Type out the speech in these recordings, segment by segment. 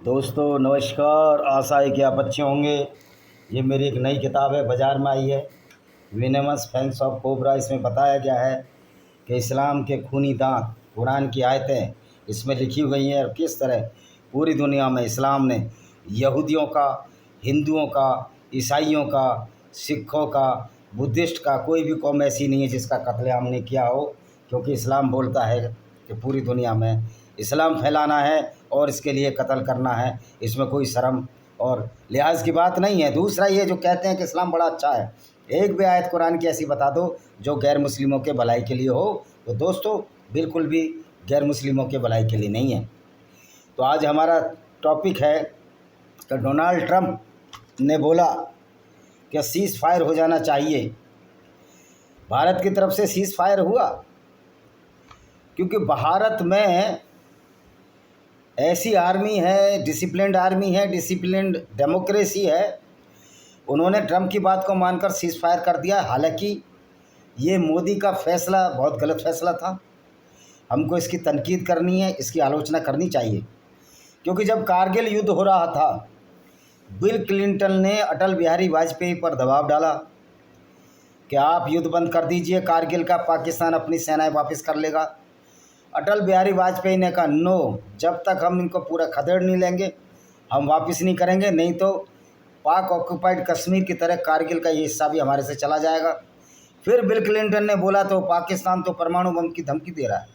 दोस्तों नमस्कार। आशा है कि आप अच्छे होंगे। ये मेरी एक नई किताब है, बाज़ार में आई है, विनमस फैंग्स ऑफ कोबरा। इसमें बताया गया है कि इस्लाम के खूनी दांत, कुरान की आयतें इसमें लिखी हुई हैं और किस तरह पूरी दुनिया में इस्लाम ने यहूदियों का, हिंदुओं का, ईसाइयों का, सिखों का, बुद्धिस्ट का, कोई भी कौम ऐसी नहीं है जिसका कत्लेआम नहीं किया हो। क्योंकि इस्लाम बोलता है कि पूरी दुनिया में इस्लाम फैलाना है और इसके लिए कत्ल करना है। इसमें कोई शर्म और लिहाज की बात नहीं है। दूसरा ये जो कहते हैं कि इस्लाम बड़ा अच्छा है, एक भी आयत कुरान की ऐसी बता दो जो गैर मुस्लिमों के भलाई के लिए हो, तो दोस्तों बिल्कुल भी गैर मुस्लिमों के भलाई के लिए नहीं है। तो आज हमारा टॉपिक है कि डोनाल्ड ट्रंप ने बोला कि सीज़ फायर हो जाना चाहिए। भारत की तरफ से सीज़ फायर हुआ क्योंकि भारत में ऐसी आर्मी है, डिसिप्लिन्ड आर्मी है, डिसिप्लिन्ड डेमोक्रेसी है। उन्होंने ट्रंप की बात को मानकर सीज़ फायर कर दिया। हालांकि ये मोदी का फ़ैसला बहुत गलत फ़ैसला था। हमको इसकी तनकीद करनी है, इसकी आलोचना करनी चाहिए। क्योंकि जब कारगिल युद्ध हो रहा था, बिल क्लिंटन ने अटल बिहारी वाजपेयी पर दबाव डाला कि आप युद्ध बंद कर दीजिए कारगिल का, पाकिस्तान अपनी सेनाएं वापस कर लेगा। अटल बिहारी वाजपेयी ने कहा नो, जब तक हम इनको पूरा खदेड़ नहीं लेंगे हम वापस नहीं करेंगे, नहीं तो पाक ऑक्यूपाइड कश्मीर की तरह कारगिल का ये हिस्सा भी हमारे से चला जाएगा। फिर बिल क्लिंटन ने बोला तो पाकिस्तान तो परमाणु बम की धमकी दे रहा है।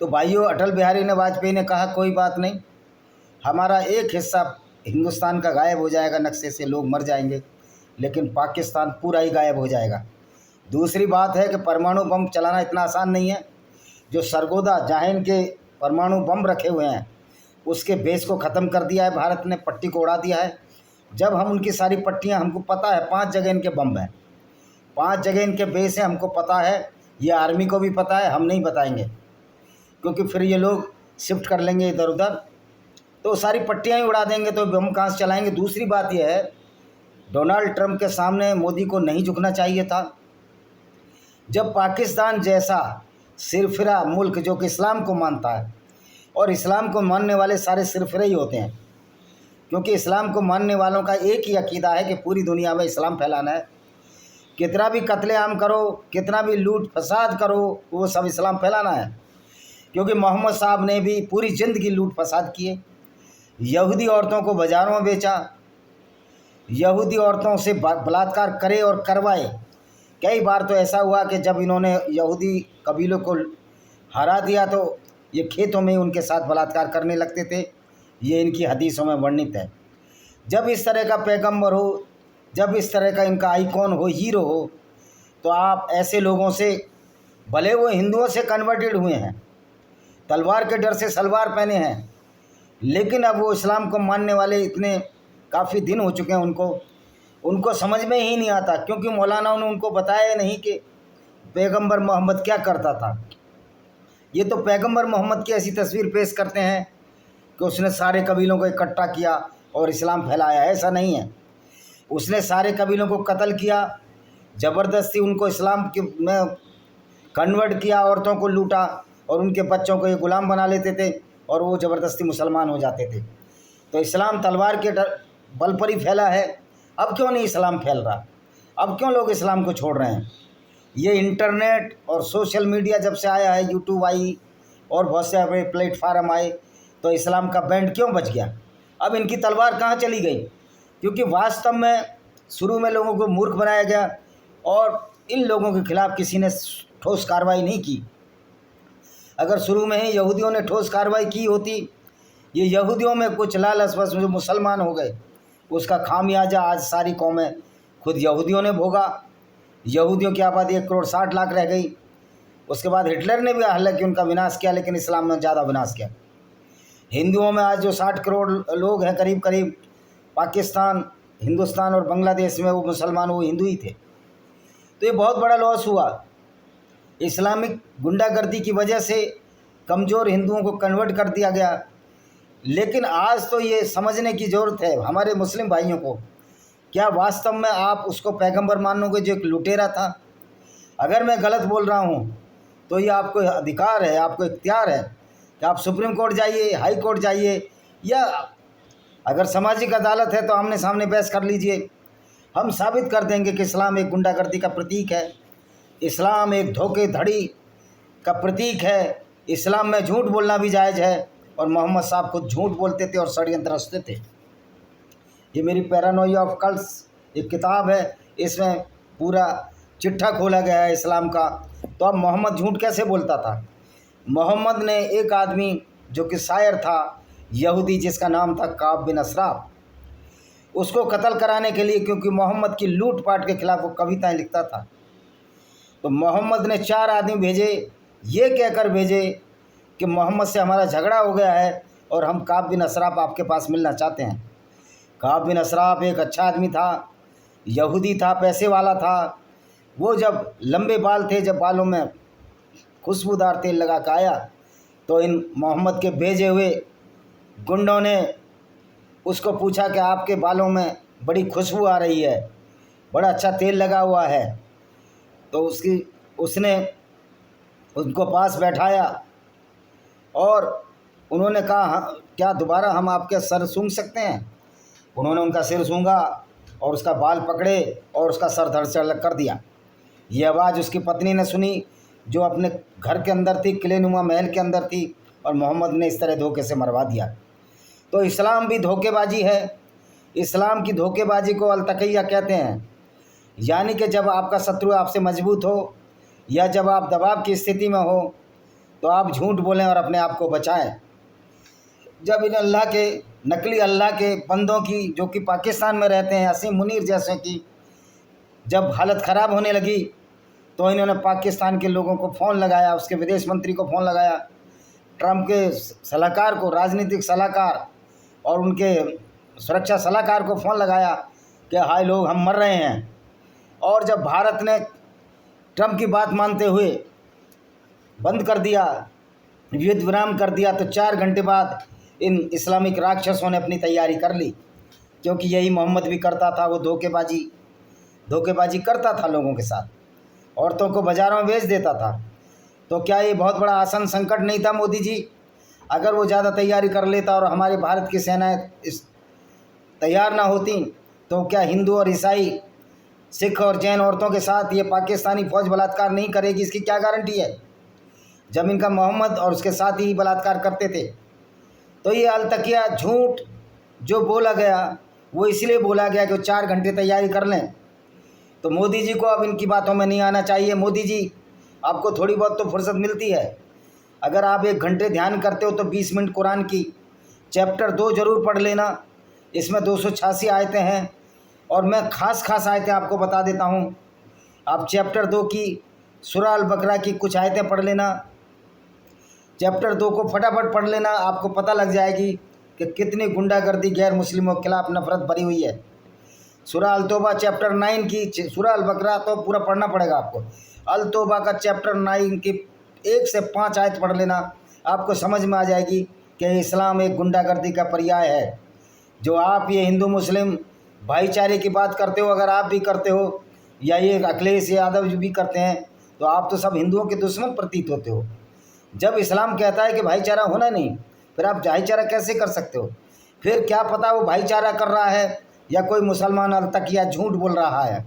तो भाइयों, अटल बिहारी ने वाजपेयी ने कहा कोई बात नहीं, हमारा एक हिस्सा हिंदुस्तान का गायब हो जाएगा, नक्शे से लोग मर जाएंगे, लेकिन पाकिस्तान पूरा ही गायब हो जाएगा। दूसरी बात है कि परमाणु बम चलाना इतना आसान नहीं है। जो सरगोदा जहाँ इनके परमाणु बम रखे हुए हैं उसके बेस को ख़त्म कर दिया है भारत ने, पट्टी को उड़ा दिया है। जब हम उनकी सारी पट्टियाँ, हमको पता है 5 जगह इनके बम हैं, 5 जगह इनके बेस हैं, हमको पता है, ये आर्मी को भी पता है, हम नहीं बताएंगे क्योंकि फिर ये लोग शिफ्ट कर लेंगे इधर उधर, तो सारी पट्टियाँ ही उड़ा देंगे, तो बम कहाँ से चलाएँगे। दूसरी बात यह है, डोनाल्ड ट्रंप के सामने मोदी को नहीं झुकना चाहिए था। जब पाकिस्तान जैसा सिरफिरा मुल्क जो कि इस्लाम को मानता है, और इस्लाम को मानने वाले सारे सिरफिरे ही होते हैं, क्योंकि इस्लाम को मानने वालों का एक ही अकीदा है कि पूरी दुनिया में इस्लाम फैलाना है। कितना भी कत्लेआम करो, कितना भी लूट फसाद करो, वो सब इस्लाम फैलाना है। क्योंकि मोहम्मद साहब ने भी पूरी ज़िंदगी लूट फसाद किए, यहूदी औरतों को बाज़ारों में बेचा, यहूदी औरतों से बलात्कार करे और करवाए। कई बार तो ऐसा हुआ कि जब इन्होंने यहूदी कबीलों को हरा दिया तो ये खेतों में उनके साथ बलात्कार करने लगते थे। ये इनकी हदीसों में वर्णित है। जब इस तरह का पैगंबर हो, जब इस तरह का इनका आइकॉन हो, हीरो हो, तो आप ऐसे लोगों से, भले वो हिंदुओं से कन्वर्टेड हुए हैं, तलवार के डर से सलवार पहने हैं, लेकिन अब वो इस्लाम को मानने वाले इतने काफ़ी दिन हो चुके हैं, उनको समझ में ही नहीं आता। क्योंकि मौलाना ने उनको बताया नहीं कि पैगंबर मोहम्मद क्या करता था। ये तो पैगंबर मोहम्मद की ऐसी तस्वीर पेश करते हैं कि उसने सारे कबीलों को इकट्ठा किया और इस्लाम फैलाया। ऐसा नहीं है। उसने सारे कबीलों को कत्ल किया, ज़बरदस्ती उनको इस्लाम में कन्वर्ट किया, औरतों को लूटा और उनके बच्चों को ये गुलाम बना लेते थे और वो ज़बरदस्ती मुसलमान हो जाते थे। तो इस्लाम तलवार के बल पर ही फैला है। अब क्यों नहीं इस्लाम फैल रहा? अब क्यों लोग इस्लाम को छोड़ रहे हैं? ये इंटरनेट और सोशल मीडिया जब से आया है, यूट्यूब आई और बहुत से अपने प्लेटफार्म आए, तो इस्लाम का बैंड क्यों बच गया? अब इनकी तलवार कहाँ चली गई? क्योंकि वास्तव में शुरू में लोगों को मूर्ख बनाया गया और इन लोगों के खिलाफ़ किसी ने ठोस कार्रवाई नहीं की। अगर शुरू में ही यहूदियों ने ठोस कार्रवाई की होती, ये यहूदियों में कुछ लालच बस जो मुसलमान हो गए, उसका खामियाजा आज सारी कौमें खुद यहूदियों ने भोगा। यहूदियों की आबादी 1,60,00,000 रह गई। उसके बाद हिटलर ने भी हालांकि उनका विनाश किया, लेकिन इस्लाम ने ज़्यादा विनाश किया। हिंदुओं में आज जो 60 करोड़ लोग हैं, करीब करीब पाकिस्तान, हिंदुस्तान और बांग्लादेश में वो मुसलमान, वो हिंदू ही थे। तो ये बहुत बड़ा लॉस हुआ। इस्लामिक गुंडागर्दी की वजह से कमज़ोर हिंदुओं को कन्वर्ट कर दिया गया। लेकिन आज तो ये समझने की ज़रूरत है हमारे मुस्लिम भाइयों को, क्या वास्तव में आप उसको पैगंबर मानोगे जो एक लुटेरा था? अगर मैं गलत बोल रहा हूँ तो ये आपको अधिकार है, आपको इख्तियार है कि आप सुप्रीम कोर्ट जाइए, हाई कोर्ट जाइए, या अगर सामाजिक अदालत है तो आमने सामने बहस कर लीजिए। हम साबित कर देंगे कि इस्लाम एक गुंडागर्दी का प्रतीक है, इस्लाम एक धोखेधड़ी का प्रतीक है, इस्लाम में झूठ बोलना भी जायज़ है और मोहम्मद साहब खुद झूठ बोलते थे और षड्यंत्र रचते थे। ये मेरी पैरानोइया ऑफ कल्ट्स एक किताब है, इसमें पूरा चिट्ठा खोला गया है इस्लाम का। तो अब मोहम्मद झूठ कैसे बोलता था? मोहम्मद ने एक आदमी जो कि शायर था यहूदी, जिसका नाम था काब बिन असराफ, उसको कत्ल कराने के लिए, क्योंकि मोहम्मद की लूटपाट के खिलाफ वो कविताएं लिखता था, तो मोहम्मद ने 4 आदमी भेजे, ये कहकर भेजे कि मोहम्मद से हमारा झगड़ा हो गया है और हम काब बिन असराफ आपके पास मिलना चाहते हैं। काब बिन असराफ एक अच्छा आदमी था, यहूदी था, पैसे वाला था। वो जब लंबे बाल थे, जब बालों में खुशबूदार तेल लगा के आया तो इन मोहम्मद के भेजे हुए गुंडों ने उसको पूछा कि आपके बालों में बड़ी खुशबू आ रही है, बड़ा अच्छा तेल लगा हुआ है। तो उसने उनको पास बैठाया और उन्होंने कहा, क्या दोबारा हम आपके सर सूंघ सकते हैं? उन्होंने उनका सिर सूंघा और उसका बाल पकड़े और उसका सर धड़ से अलग कर दिया। ये आवाज़ उसकी पत्नी ने सुनी, जो अपने घर के अंदर थी, किलेनुमा महल के अंदर थी, और मोहम्मद ने इस तरह धोखे से मरवा दिया। तो इस्लाम भी धोखेबाजी है। इस्लाम की धोखेबाजी को अलतकैया कहते हैं, यानी कि जब आपका शत्रु आपसे मजबूत हो या जब आप दबाव की स्थिति में हो तो आप झूठ बोलें और अपने आप को बचाएं। जब इन अल्लाह के नकली अल्लाह के बंदों की, जो कि पाकिस्तान में रहते हैं, असीम मुनीर जैसे की, जब हालत ख़राब होने लगी तो इन्होंने पाकिस्तान के लोगों को फ़ोन लगाया, उसके विदेश मंत्री को फ़ोन लगाया, ट्रंप के सलाहकार को, राजनीतिक सलाहकार और उनके सुरक्षा सलाहकार को फ़ोन लगाया कि हाय लोग, हम मर रहे हैं। और जब भारत ने ट्रंप की बात मानते हुए बंद कर दिया, युद्ध विराम कर दिया, तो 4 घंटे बाद इन इस्लामिक राक्षसों ने अपनी तैयारी कर ली, क्योंकि यही मोहम्मद भी करता था। वो धोखेबाजी करता था लोगों के साथ, औरतों को बाज़ारों में बेच देता था। तो क्या ये बहुत बड़ा आसन संकट नहीं था मोदी जी? अगर वो ज़्यादा तैयारी कर लेता और हमारे भारत की सेनाएं तैयार ना होती तो क्या हिंदू और ईसाई, सिख और जैन औरतों के साथ ये पाकिस्तानी फ़ौज बलात्कार नहीं करेगी? इसकी क्या गारंटी है, जब इनका मोहम्मद और उसके साथ ही बलात्कार करते थे? तो ये अलतकिया झूठ जो बोला गया वो इसलिए बोला गया कि 4 घंटे तैयारी कर लें। तो मोदी जी को अब इनकी बातों में नहीं आना चाहिए। मोदी जी, आपको थोड़ी बहुत तो फुर्सत मिलती है। अगर आप 1 घंटे ध्यान करते हो तो 20 मिनट कुरान की चैप्टर 2 ज़रूर पढ़ लेना। इसमें 286 आयतें हैं और मैं ख़ास आयतें आपको बता देता हूँ। आप चैप्टर 2 की सूरह अल बकरा की कुछ आयतें पढ़ लेना, चैप्टर 2 को फटाफट पढ़ लेना, आपको पता लग जाएगी कि कितनी गुंडागर्दी गैर मुस्लिमों के खिलाफ नफरत भरी हुई है। सूरह अल तौबा चैप्टर 9 की, सूरह अल बकरा तो पूरा पढ़ना पड़ेगा आपको, अल तौबा का चैप्टर 9 की 1 से 5 आयत पढ़ लेना, आपको समझ में आ जाएगी कि इस्लाम एक गुंडागर्दी का पर्याय है। जो आप ये हिंदू मुस्लिम भाईचारे की बात करते हो, अगर आप भी करते हो या ये अखिलेश यादव भी करते हैं, तो आप तो सब हिंदुओं के दुश्मन प्रतीत होते हो। जब इस्लाम कहता है कि भाईचारा होना नहीं, फिर आप भाईचारा कैसे कर सकते हो? फिर क्या पता वो भाईचारा कर रहा है या कोई मुसलमान अलतकिया झूठ बोल रहा है।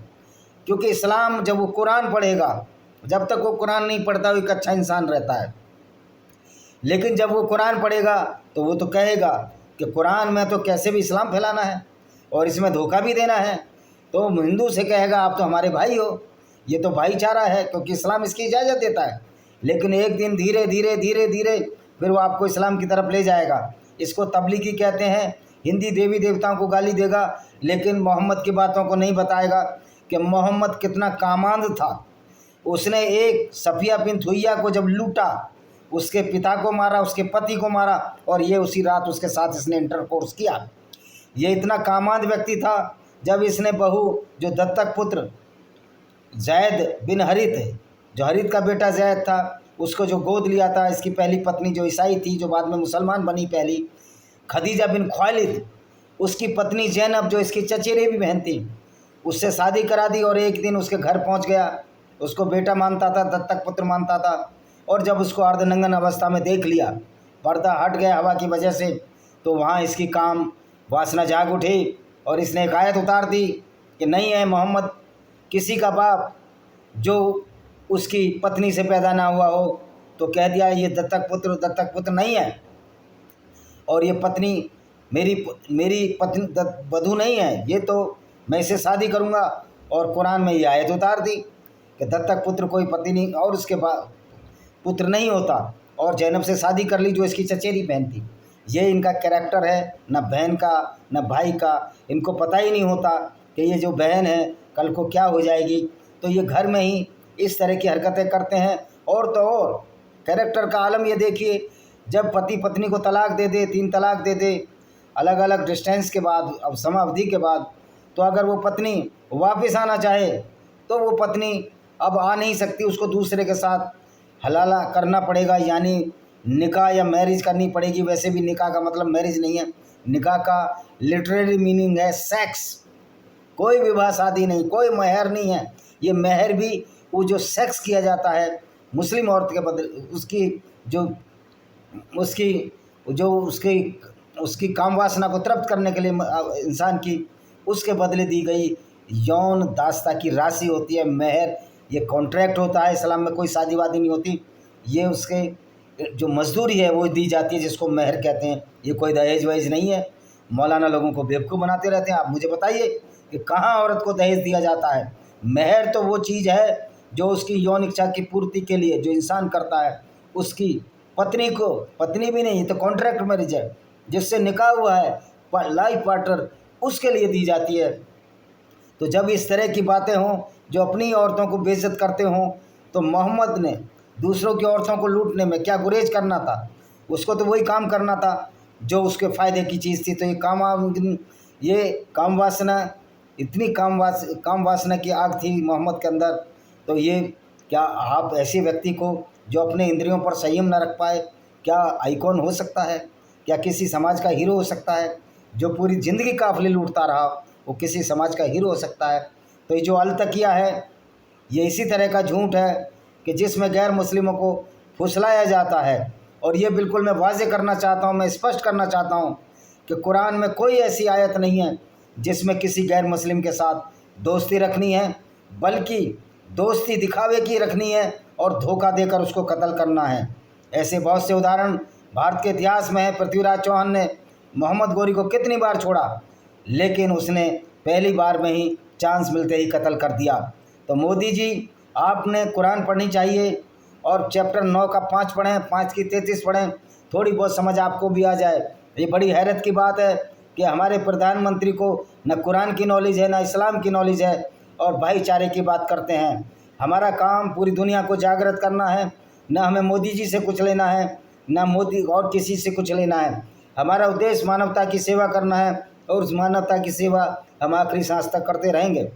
क्योंकि इस्लाम जब वो कुरान पढ़ेगा, जब तक वो कुरान नहीं पढ़ता वो एक अच्छा इंसान रहता है, लेकिन जब वो कुरान पढ़ेगा तो वो तो कहेगा कि कुरान में तो कैसे भी इस्लाम फैलाना है और इसमें धोखा भी देना है। तो हिंदू से कहेगा आप तो हमारे भाई हो, ये तो भाईचारा है, क्योंकि इस्लाम इसकी इजाज़त देता है। लेकिन एक दिन धीरे धीरे फिर वो आपको इस्लाम की तरफ ले जाएगा। इसको तबलीगी कहते हैं। हिंदी देवी देवताओं को गाली देगा, लेकिन मोहम्मद की बातों को नहीं बताएगा कि मोहम्मद कितना कामांध था। उसने एक सफिया बिन हुय्या को जब लूटा, उसके पिता को मारा, उसके पति को मारा, और ये उसी रात उसके साथ इसने इंटरकोर्स किया। ये इतना कामांध व्यक्ति था। जब इसने बहू, जो दत्तक पुत्र जैद बिन हरित, जो हरित का बेटा जैद था, उसको जो गोद लिया था, इसकी पहली पत्नी जो ईसाई थी, जो बाद में मुसलमान बनी पहली, खदीजा बिन ख्वालिद, उसकी पत्नी जैनब जो इसकी चचेरी भी बहन थी, उससे शादी करा दी। और एक दिन उसके घर पहुंच गया, उसको बेटा मानता था, दत्तक पुत्र मानता था। और जब उसको अर्धनंगन अवस्था में देख लिया, पर्दा हट गया हवा की वजह से, तो वहाँ इसकी काम वासना जाग उठी और इसने एक आयत उतार दी कि नहीं है मोहम्मद किसी का बाप जो उसकी पत्नी से पैदा ना हुआ हो, तो कह दिया ये दत्तक पुत्र नहीं है, और ये पत्नी मेरी पत्नी वधू नहीं है, ये तो मैं इससे शादी करूँगा। और कुरान में ये आयत उतार दी कि दत्तक पुत्र कोई पत्नी और उसके पुत्र नहीं होता, और जैनब से शादी कर ली जो इसकी चचेरी बहन थी। ये इनका कैरेक्टर है, न बहन का न भाई का, इनको पता ही नहीं होता कि ये जो बहन है कल को क्या हो जाएगी। तो ये घर में ही इस तरह की हरकतें करते हैं। और तो और कैरेक्टर का आलम ये देखिए, जब पति पत्नी को तलाक दे दे, 3 तलाक दे दे अलग अलग डिस्टेंस के बाद, अब समावधि के बाद, तो अगर वो पत्नी वापस आना चाहे तो वो पत्नी अब आ नहीं सकती, उसको दूसरे के साथ हलाला करना पड़ेगा, यानी निकाह या मैरिज करनी पड़ेगी। वैसे भी निकाह का मतलब मैरिज नहीं है, निकाह का लिटरेरी मीनिंग है सेक्स। कोई विवाह शादी नहीं, कोई महर नहीं है। ये महर भी वो जो सेक्स किया जाता है मुस्लिम औरत के बदले, उसकी काम वासना को तृप्त करने के लिए इंसान की, उसके बदले दी गई यौन दास्ता की राशि होती है महर। ये कॉन्ट्रैक्ट होता है, इस्लाम में कोई शादी वादी नहीं होती। ये उसके जो मजदूरी है वो दी जाती है, जिसको महर कहते हैं। ये कोई दहेज वहेज नहीं है। मौलाना लोगों को बेवकूफ़ बनाते रहते हैं। आप मुझे बताइए कि कहाँ औरत को दहेज दिया जाता है। महर तो वो चीज़ है जो उसकी यौन इच्छा की पूर्ति के लिए जो इंसान करता है, उसकी पत्नी को, पत्नी भी नहीं तो कॉन्ट्रैक्ट मैरिज है, जिससे निकाह हुआ है लाइफ पार्टनर, उसके लिए दी जाती है। तो जब इस तरह की बातें हों जो अपनी औरतों को बेइज्जत करते हों, तो मोहम्मद ने दूसरों की औरतों को लूटने में क्या गुरेज करना था? उसको तो वही काम करना था जो उसके फ़ायदे की चीज़ थी। तो ये काम वासना, इतनी काम वासना की आग थी मोहम्मद के अंदर। तो ये क्या आप ऐसे व्यक्ति को जो अपने इंद्रियों पर संयम न रख पाए, क्या आइकॉन हो सकता है? क्या किसी समाज का हीरो हो सकता है? जो पूरी ज़िंदगी काफ़िले लूटता रहा वो किसी समाज का हीरो हो सकता है? तो ये जो अलतकिया है ये इसी तरह का झूठ है कि जिसमें गैर मुस्लिमों को फुसलाया जाता है। और ये बिल्कुल मैं वाज़ेह करना चाहता हूँ, मैं स्पष्ट करना चाहता हूँ कि कुरान में कोई ऐसी आयत नहीं है जिसमें किसी गैर मुस्लिम के साथ दोस्ती रखनी है, बल्कि दोस्ती दिखावे की रखनी है और धोखा देकर उसको कत्ल करना है। ऐसे बहुत से उदाहरण भारत के इतिहास में है। पृथ्वीराज चौहान ने मोहम्मद गौरी को कितनी बार छोड़ा, लेकिन उसने पहली बार में ही चांस मिलते ही कत्ल कर दिया। तो मोदी जी, आपने कुरान पढ़नी चाहिए और चैप्टर 9 का 5 पढ़ें, 5 की 33 पढ़ें, थोड़ी बहुत समझ आपको भी आ जाए। ये बड़ी हैरत की बात है कि हमारे प्रधानमंत्री को न कुरान की नॉलेज है, न इस्लाम की नॉलेज है, और भाईचारे की बात करते हैं। हमारा काम पूरी दुनिया को जागृत करना है, न हमें मोदी जी से कुछ लेना है, न मोदी और किसी से कुछ लेना है। हमारा उद्देश्य मानवता की सेवा करना है, और उस मानवता की सेवा हम आखिरी सांस तक करते रहेंगे।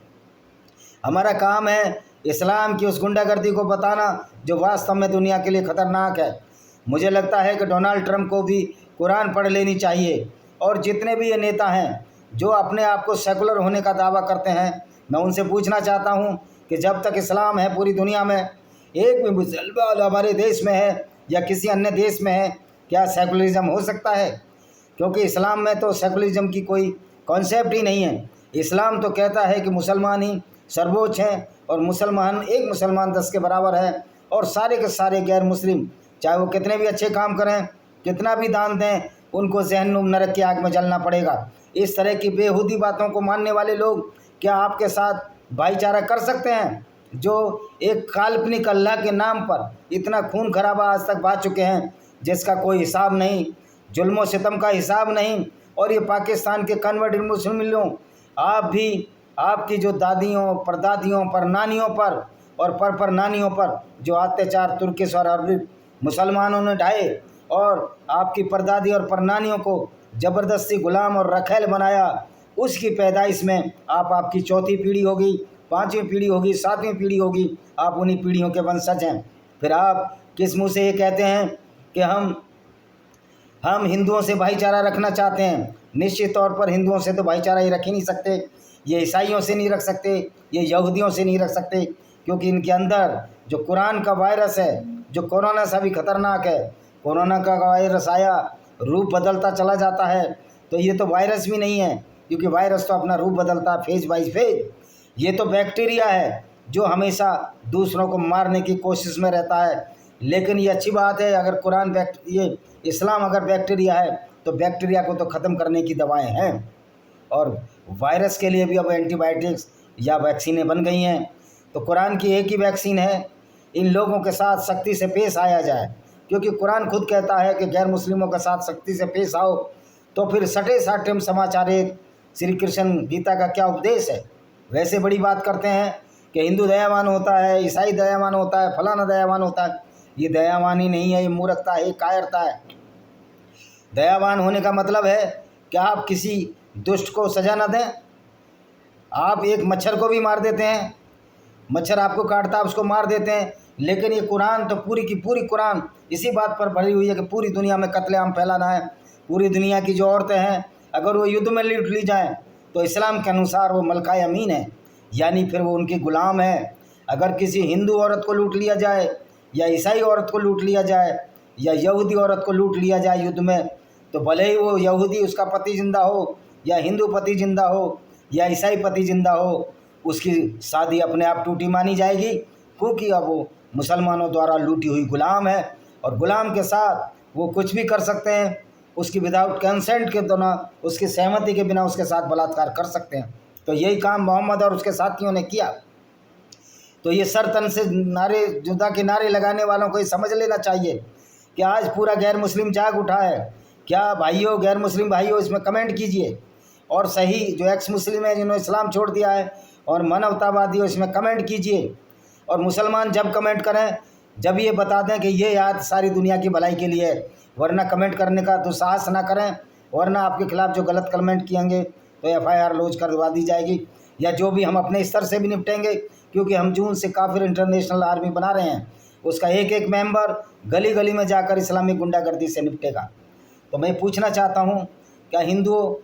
हमारा काम है इस्लाम की उस गुंडागर्दी को बताना जो वास्तव में दुनिया के लिए ख़तरनाक है। मुझे लगता है कि डोनाल्ड ट्रंप को भी कुरान पढ़ लेनी चाहिए, और जितने भी ये नेता हैं जो अपने आप को सेकुलर होने का दावा करते हैं, मैं उनसे पूछना चाहता हूं कि जब तक इस्लाम है पूरी दुनिया में, एक भी मुसलमान हमारे देश में है या किसी अन्य देश में है, क्या सेकुलरिज्म हो सकता है? क्योंकि इस्लाम में तो सेकुलरिज्म की कोई कॉन्सेप्ट ही नहीं है। इस्लाम तो कहता है कि मुसलमान ही सर्वोच्च हैं, और एक मुसलमान 10 के बराबर है, और सारे के सारे गैर मुस्लिम चाहे वो कितने भी अच्छे काम करें, कितना भी दान दें, उनको जहन्नुम नरक की आग में जलना पड़ेगा। इस तरह की बेहूदी बातों को मानने वाले लोग क्या आपके साथ भाईचारा कर सकते हैं, जो एक काल्पनिक अल्लाह के नाम पर इतना खून खराबा आज तक बहा चुके हैं जिसका कोई हिसाब नहीं, जुल्म सितम का हिसाब नहीं। और ये पाकिस्तान के कन्वर्टेड मुस्लिमों, आप भी, आपकी जो दादियों परदादियों पर नानियों पर और पर नानियों पर जो अत्याचार तुर्किश और अरबी मुसलमानों ने ढाए, और आपकी परदादी और परनानियों को ज़बरदस्ती गुलाम और रखैल बनाया, उसकी पैदाइश में आपकी 4थी पीढ़ी होगी, 5वीं पीढ़ी होगी, 7वीं पीढ़ी होगी, आप उन्हीं पीढ़ियों के वंशज हैं। फिर आप किस मुँह से ये कहते हैं कि हम हिंदुओं से भाईचारा रखना चाहते हैं? निश्चित तौर पर हिंदुओं से तो भाईचारा ही रख ही नहीं सकते, ये ईसाइयों से नहीं रख सकते, ये यहूदियों से नहीं रख सकते, क्योंकि इनके अंदर जो कुरान का वायरस है, जो कोरोना से भी खतरनाक है। कोरोना का वायरस आया रूप बदलता चला जाता है, तो ये तो वायरस भी नहीं है, क्योंकि वायरस तो अपना रूप बदलता है फेज बाई फेज। ये तो बैक्टीरिया है जो हमेशा दूसरों को मारने की कोशिश में रहता है। लेकिन ये अच्छी बात है, अगर ये इस्लाम अगर बैक्टीरिया है तो बैक्टीरिया को तो ख़त्म करने की दवाएं हैं, और वायरस के लिए भी अब एंटीबायोटिक्स या वैक्सीनें बन गई हैं। तो कुरान की एक ही वैक्सीन है, इन लोगों के साथ सख्ती से पेश आया जाए, क्योंकि कुरान खुद कहता है कि गैर मुस्लिमों के साथ सख्ती से पेश आओ। तो फिर सटे साटे समाचारित श्री कृष्ण गीता का क्या उपदेश है? वैसे बड़ी बात करते हैं कि हिंदू दयावान होता है, ईसाई दयावान होता है, फलाना दयावान होता है। ये दयावानी नहीं है, ये मूर्खता है, कायरता है। दयावान होने का मतलब है कि आप किसी दुष्ट को सजा न दें। आप एक मच्छर को भी मार देते हैं, मच्छर आपको काटता है उसको मार देते हैं, लेकिन ये कुरान तो पूरी की पूरी कुरान इसी बात पर भरी हुई है कि पूरी दुनिया में कत्लेआम फैलाना है। पूरी दुनिया की जो औरतें हैं अगर वो युद्ध में लूट ली जाएं तो इस्लाम के अनुसार वो मलका यमीन है, यानी फिर वो उनकी गुलाम है। अगर किसी हिंदू औरत को लूट लिया जाए या ईसाई औरत को लूट लिया जाए या यहूदी औरत को लूट लिया जाए युद्ध में, तो भले ही वो यहूदी उसका पति जिंदा हो या हिंदू पति जिंदा हो या ईसाई पति जिंदा हो, उसकी शादी अपने आप टूटी मानी जाएगी, क्योंकि अब वो मुसलमानों द्वारा लूटी हुई गुलाम है। और गुलाम के साथ वो कुछ भी कर सकते हैं, उसकी विदाउट कंसेंट के बिना, उसकी सहमति के बिना उसके साथ बलात्कार कर सकते हैं। तो यही काम मोहम्मद और उसके साथियों ने किया। तो ये सर तन से नारे जुदा के नारे लगाने वालों को ये समझ लेना चाहिए कि आज पूरा गैर मुस्लिम जाग उठा है। क्या भाइयों, गैर मुस्लिम भाइयों, इसमें कमेंट कीजिए, और सही जो एक्स मुस्लिम है जिन्होंने इस्लाम छोड़ दिया है और मानवतावादी हो, इसमें कमेंट कीजिए। और मुसलमान जब कमेंट करें जब ये बता दें कि ये याद सारी दुनिया की भलाई के लिए है, वरना कमेंट करने का दुस्साहस ना करें, वरना आपके खिलाफ जो गलत कमेंट किएंगे तो FIR लॉन्च करवा दी जाएगी, या जो भी हम अपने स्तर से भी निपटेंगे, क्योंकि हम जून से काफिर इंटरनेशनल आर्मी बना रहे हैं। उसका एक एक मेंबर गली गली में जाकर इस्लामिक गुंडागर्दी से निपटेगा। तो मैं पूछना चाहता हूँ, क्या हिंदुओं,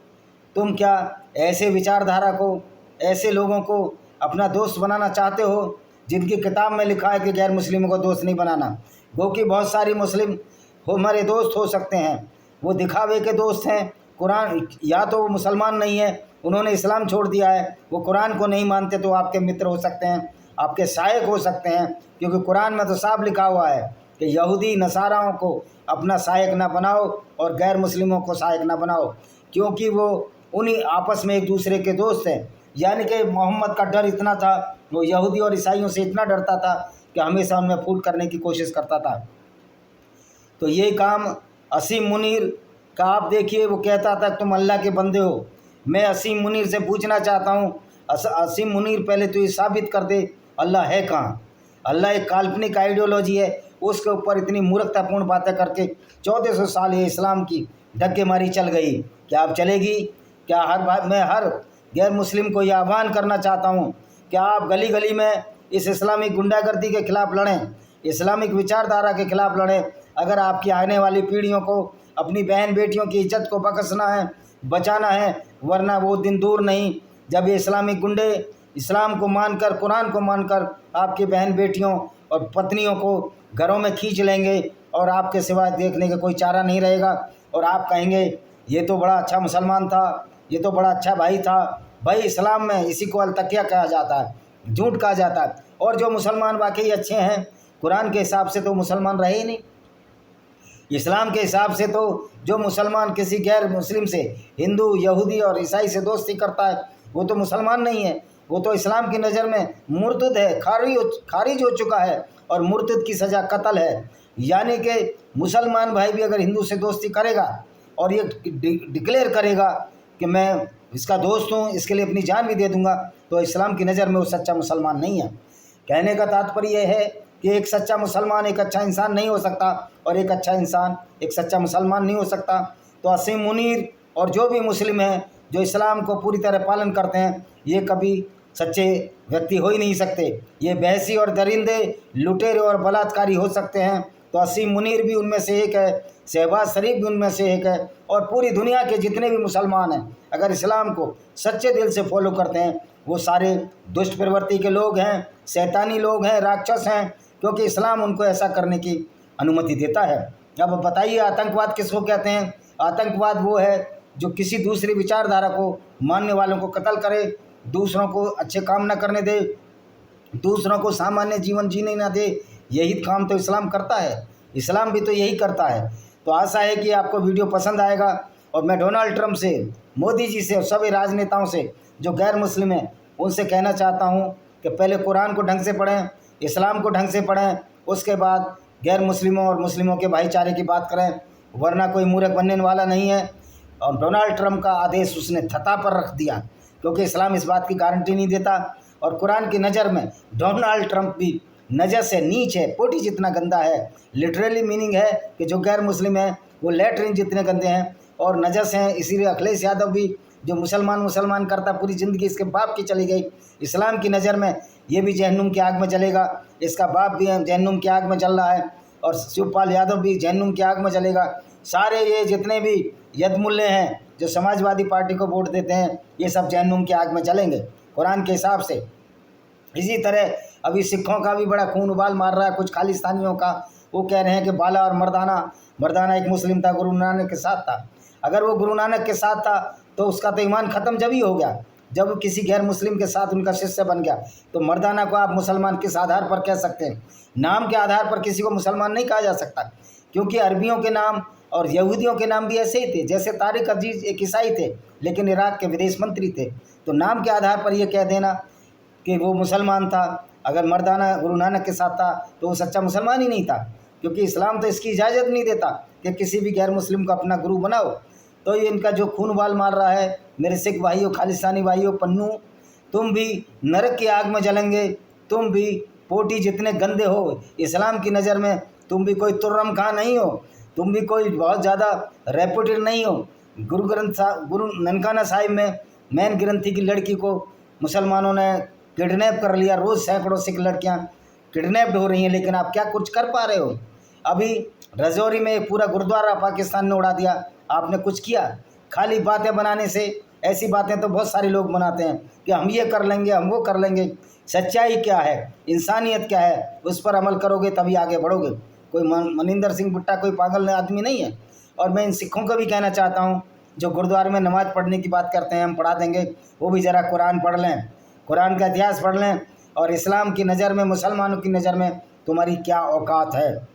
तुम क्या ऐसे विचारधारा को, ऐसे लोगों को अपना दोस्त बनाना चाहते हो जिनकी किताब में लिखा है कि गैर मुस्लिमों को दोस्त नहीं बनाना? गो कि बहुत सारी मुस्लिम हमारे दोस्त हो सकते हैं, वो दिखावे के दोस्त हैं। कुरान, या तो वो मुसलमान नहीं है, उन्होंने इस्लाम छोड़ दिया है, वो कुरान को नहीं मानते, तो आपके मित्र हो सकते हैं, आपके सहायक हो सकते हैं, क्योंकि कुरान में तो साफ लिखा हुआ है कि यहूदी नसाराओं को अपना सहायक ना बनाओ और गैर मुस्लिमों को सहायक ना बनाओ, क्योंकि वो उन्हीं आपस में एक दूसरे के दोस्त हैं। यानी कि मोहम्मद का डर इतना था, वो यहूदी और ईसाइयों से इतना डरता था कि हमेशा उनमें फूट करने की कोशिश करता था। तो ये काम असीम मुनीर का आप देखिए, वो कहता था तुम अल्लाह के बंदे हो। मैं असीम मुनीर से पूछना चाहता हूँ, असीम मुनीर पहले तो ये साबित कर दे अल्लाह है कहाँ। अल्लाह एक काल्पनिक आइडियोलॉजी है, उसके ऊपर इतनी मूर्खतापूर्ण बातें करके 1400 साल ये इस्लाम की धक्केमारी चल गई। क्या अब चलेगी? क्या मैं हर गैर मुस्लिम को यह आह्वान करना चाहता हूँ कि आप गली गली में इस इस्लामिक गुंडागर्दी के खिलाफ लड़ें, इस्लामिक विचारधारा के खिलाफ लड़ें। अगर आपकी आने वाली पीढ़ियों को अपनी बहन बेटियों की इज्जत को बख्शना है, बचाना है, वरना वो दिन दूर नहीं जब ये इस्लामिक गुंडे इस्लाम को मानकर, कुरान को मानकर आपकी बहन बेटियों और पत्नियों को घरों में खींच लेंगे और आपके सिवाय देखने का कोई चारा नहीं रहेगा। और आप कहेंगे ये तो बड़ा अच्छा मुसलमान था, ये तो बड़ा अच्छा भाई था। भाई इस्लाम में इसी को अलतकिया कहा जाता है, झूठ कहा जाता है। और जो मुसलमान वाकई अच्छे हैं, कुरान के हिसाब से तो मुसलमान रहे ही नहीं। इस्लाम के हिसाब से तो जो मुसलमान किसी गैर मुस्लिम से, हिंदू, यहूदी और ईसाई से दोस्ती करता है, वो तो मुसलमान नहीं है, वो तो इस्लाम की नज़र में मुर्तद है, खारिज हो चुका है, और मुर्तद की सज़ा कत्ल है। यानी कि मुसलमान भाई भी अगर हिंदू से दोस्ती करेगा और ये डिक्लेयर करेगा कि मैं इसका दोस्त हूँ, इसके लिए अपनी जान भी दे दूँगा, तो इस्लाम की नज़र में वो सच्चा मुसलमान नहीं है। कहने का तात्पर्य यह है कि एक सच्चा मुसलमान एक अच्छा इंसान नहीं हो सकता, और एक अच्छा इंसान एक सच्चा मुसलमान नहीं हो सकता। तो असीम मुनीर और जो भी मुस्लिम हैं जो इस्लाम को पूरी तरह पालन करते हैं, ये कभी सच्चे व्यक्ति हो ही नहीं सकते। ये बहसी और दरिंदे, लुटेरे और बलात्कारी हो सकते हैं। तो असीम मुनीर भी उनमें से एक है, शहबाज शरीफ भी उनमें से एक है, और पूरी दुनिया के जितने भी मुसलमान हैं अगर इस्लाम को सच्चे दिल से फॉलो करते हैं, वो सारे दुष्ट प्रवृत्ति के लोग हैं, शैतानी लोग हैं, राक्षस हैं, क्योंकि इस्लाम उनको ऐसा करने की अनुमति देता है। अब बताइए आतंकवाद किसको कहते हैं? आतंकवाद वो है जो किसी दूसरी विचारधारा को मानने वालों को कत्ल करे, दूसरों को अच्छे काम न करने दे, दूसरों को सामान्य जीवन जीने ना दे। यही काम तो इस्लाम करता है, इस्लाम भी तो यही करता है। तो आशा है कि आपको वीडियो पसंद आएगा। और मैं डोनाल्ड ट्रंप से, मोदी जी से और सभी राजनेताओं से जो गैर मुस्लिम हैं उनसे कहना चाहता हूँ कि पहले कुरान को ढंग से पढ़ें, इस्लाम को ढंग से पढ़ें, उसके बाद गैर मुस्लिमों और मुस्लिमों के भाईचारे की बात करें, वरना कोई मूर्ख बनने वाला नहीं है। और डोनाल्ड ट्रंप का आदेश उसने थता पर रख दिया, क्योंकि इस्लाम इस बात की गारंटी नहीं देता। और कुरान की नज़र में डोनाल्ड ट्रंप भी नज़र से नीच है, पोटी जितना गंदा है। लिटरली मीनिंग है कि जो गैर मुस्लिम है वो लेटरिन जितने गंदे हैं और नजस हैं। इसीलिए अखिलेश यादव भी जो मुसलमान करता पूरी ज़िंदगी इसके बाप की चली गई, इस्लाम की नज़र में ये भी जहन्नुम की आग में जलेगा, इसका बाप भी जहन्नुम की आग में जल रहा है, और शिवपाल यादव भी जहन्नुम की आग में जलेगा। सारे ये जितने भी यदमुल्ले हैं जो समाजवादी पार्टी को वोट देते हैं, ये सब जहन्नुम की आग में जलेंगे कुरान के हिसाब से। इसी तरह अभी सिखों का भी बड़ा खून उबाल मार रहा है कुछ खालिस्तानियों का। वो कह रहे हैं कि बाला और मर्दाना एक मुस्लिम था, गुरु नानक के साथ था। अगर वो गुरु नानक के साथ था तो उसका तो ईमान ख़त्म जब ही हो गया जब वो किसी गैर मुस्लिम के साथ उनका शिष्य बन गया। तो मर्दाना को आप मुसलमान किस आधार पर कह सकते हैं? नाम के आधार पर किसी को मुसलमान नहीं कहा जा सकता, क्योंकि अरबियों के नाम और यहूदियों के नाम भी ऐसे ही थे। जैसे तारिक अजीज़ एक ईसाई थे लेकिन इराक के विदेश मंत्री थे, तो नाम के आधार पर यह कह देना कि वो मुसलमान था, अगर मर्दाना गुरु नानक के साथ था तो वो सच्चा मुसलमान ही नहीं था, क्योंकि इस्लाम तो इसकी इजाज़त नहीं देता कि किसी भी गैर मुस्लिम को अपना गुरु बनाओ। तो ये इनका जो खून उबाल मार रहा है, मेरे सिख भाइयों, खालिस्तानी भाइयों, पन्नू, तुम भी नरक की आग में जलेंगे। तुम भी पोटी जितने गंदे हो, इस्लाम की नज़र में तुम भी कोई तुर्रम खां नहीं हो, तुम भी कोई बहुत ज़्यादा रेपुटेड नहीं हो। गुरु ननकाना साहिब में मैन ग्रंथी की लड़की को मुसलमानों ने किडनैप कर लिया। रोज़ सैकड़ों सिख लड़कियां किडनैप्ड हो रही हैं, लेकिन आप क्या कुछ कर पा रहे हो? अभी रजौरी में एक पूरा गुरुद्वारा पाकिस्तान ने उड़ा दिया, आपने कुछ किया? खाली बातें बनाने से, ऐसी बातें तो बहुत सारे लोग बनाते हैं कि हम ये कर लेंगे, हम वो कर लेंगे। सच्चाई क्या है, इंसानियत क्या है, उस पर अमल करोगे तभी आगे बढ़ोगे। कोई मनिंदर सिंह भुट्टा कोई पागल आदमी नहीं है। और मैं इन सिखों को भी कहना चाहता हूँ जो गुरुद्वारे में नमाज़ पढ़ने की बात करते हैं, हम पढ़ा देंगे, वो भी ज़रा कुरान पढ़ लें, कुरान का इतिहास पढ़ लें, और इस्लाम की नज़र में, मुसलमानों की नज़र में तुम्हारी क्या औकात है।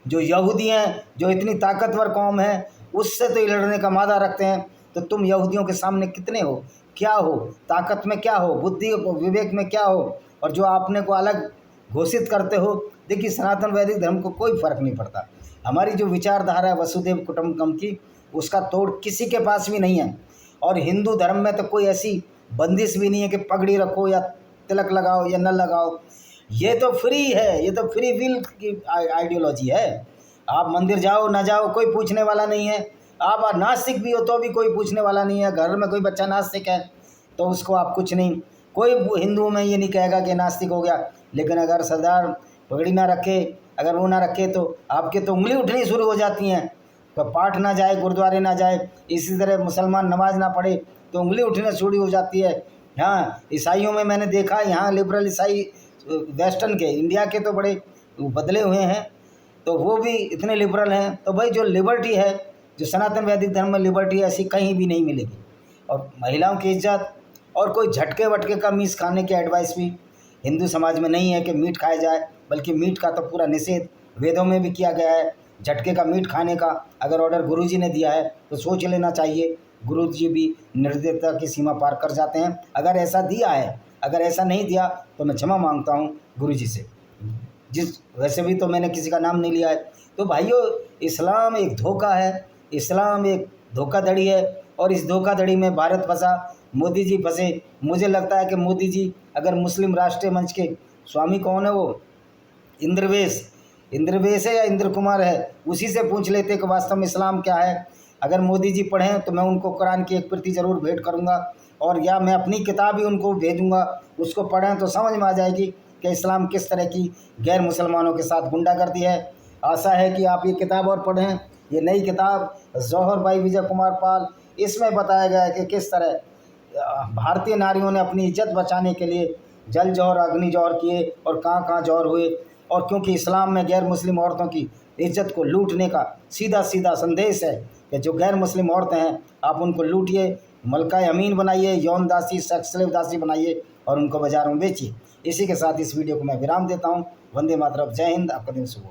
जो यहूदी हैं, जो इतनी ताकतवर कौम है, उससे तो ये लड़ने का मादा रखते हैं, तो तुम यहूदियों के सामने कितने हो, क्या हो, ताकत में क्या हो, बुद्धि विवेक में क्या हो, और जो आपने को अलग घोषित करते हो। देखिए, सनातन वैदिक धर्म को कोई फ़र्क नहीं पड़ता। हमारी जो विचारधारा है वसुदेव कुटुंबकम की, उसका तोड़ किसी के पास भी नहीं है। और हिंदू धर्म में तो कोई ऐसी बंदिश भी नहीं है कि पगड़ी रखो या तिलक लगाओ या न लगाओ। ये तो फ्री है, ये तो फ्री विल की आइडियोलॉजी है। आप मंदिर जाओ ना जाओ कोई पूछने वाला नहीं है। आप नास्तिक भी हो तो भी कोई पूछने वाला नहीं है। घर में कोई बच्चा नास्तिक है तो उसको आप कुछ नहीं, कोई हिंदुओं में ये नहीं कहेगा कि नास्तिक हो गया। लेकिन अगर सरदार पगड़ी ना रखे, अगर वो ना रखे, तो आपके तो उंगली उठनी शुरू हो जाती हैं। तो पाठ ना जाए, गुरुद्वारे ना जाए, इसी तरह मुसलमान नमाज ना पढ़े तो उंगली उठनी शुरू हो जाती है। हाँ, ईसाइयों में मैंने देखा, यहाँ लिबरल ईसाई वेस्टर्न के, इंडिया के तो बड़े बदले हुए हैं, तो वो भी इतने लिबरल हैं। तो भाई जो लिबर्टी है, जो सनातन वैदिक धर्म में लिबर्टी है, ऐसी कहीं भी नहीं मिलेगी। और महिलाओं की इज्जत, और कोई झटके वटके का मीस खाने की एडवाइस भी हिंदू समाज में नहीं है कि मीट खाया जाए, बल्कि मीट का तो पूरा निषेध वेदों में भी किया गया है। झटके का मीट खाने का अगर ऑर्डर गुरुजी ने दिया है तो सोच लेना चाहिए, गुरुजी भी निर्दयता की सीमा पार कर जाते हैं। अगर ऐसा दिया है, अगर ऐसा नहीं दिया तो मैं क्षमा मांगता हूँ गुरुजी से। वैसे भी तो मैंने किसी का नाम नहीं लिया है। तो भाइयों, इस्लाम एक धोखा है, इस्लाम एक धोखाधड़ी है, और इस धोखाधड़ी में भारत फंसा, मोदी जी फंसे। मुझे लगता है कि मोदी जी अगर मुस्लिम राष्ट्रीय मंच के स्वामी कौन है, वो इंद्रवेश है या इंद्र कुमार है, उसी से पूछ लेते कि वास्तव में इस्लाम क्या है। अगर मोदी जी पढ़ें तो मैं उनको कुरान की एक प्रति ज़रूर भेंट करूंगा, और या मैं अपनी किताब ही उनको भेजूंगा, उसको पढ़ें तो समझ में आ जाएगी कि इस्लाम किस तरह की गैर मुसलमानों के साथ गुंडागर्दी है। आशा है कि आप ये किताब और पढ़ें। ये नई किताब जौहर भाई विजय कुमार पाल, इसमें बताया गया है कि किस तरह भारतीय नारियों ने अपनी इज्जत बचाने के लिए जल जौहर अग्नि जौहर किए और कहाँ कहाँ जौहर हुए। और क्योंकि इस्लाम में गैर मुस्लिम औरतों की इज्जत को लूटने का सीधा सीधा संदेश है, कि जो गैर मुस्लिम औरतें हैं आप उनको लूटिए, मलका अमीन बनाइए, यौन दासी, सेक्स स्लेव दासी बनाइए और उनको बाज़ारों में बेचिए। इसी के साथ इस वीडियो को मैं विराम देता हूँ। वंदे मातरम, जय हिंद, आपका दिन शुभ हो।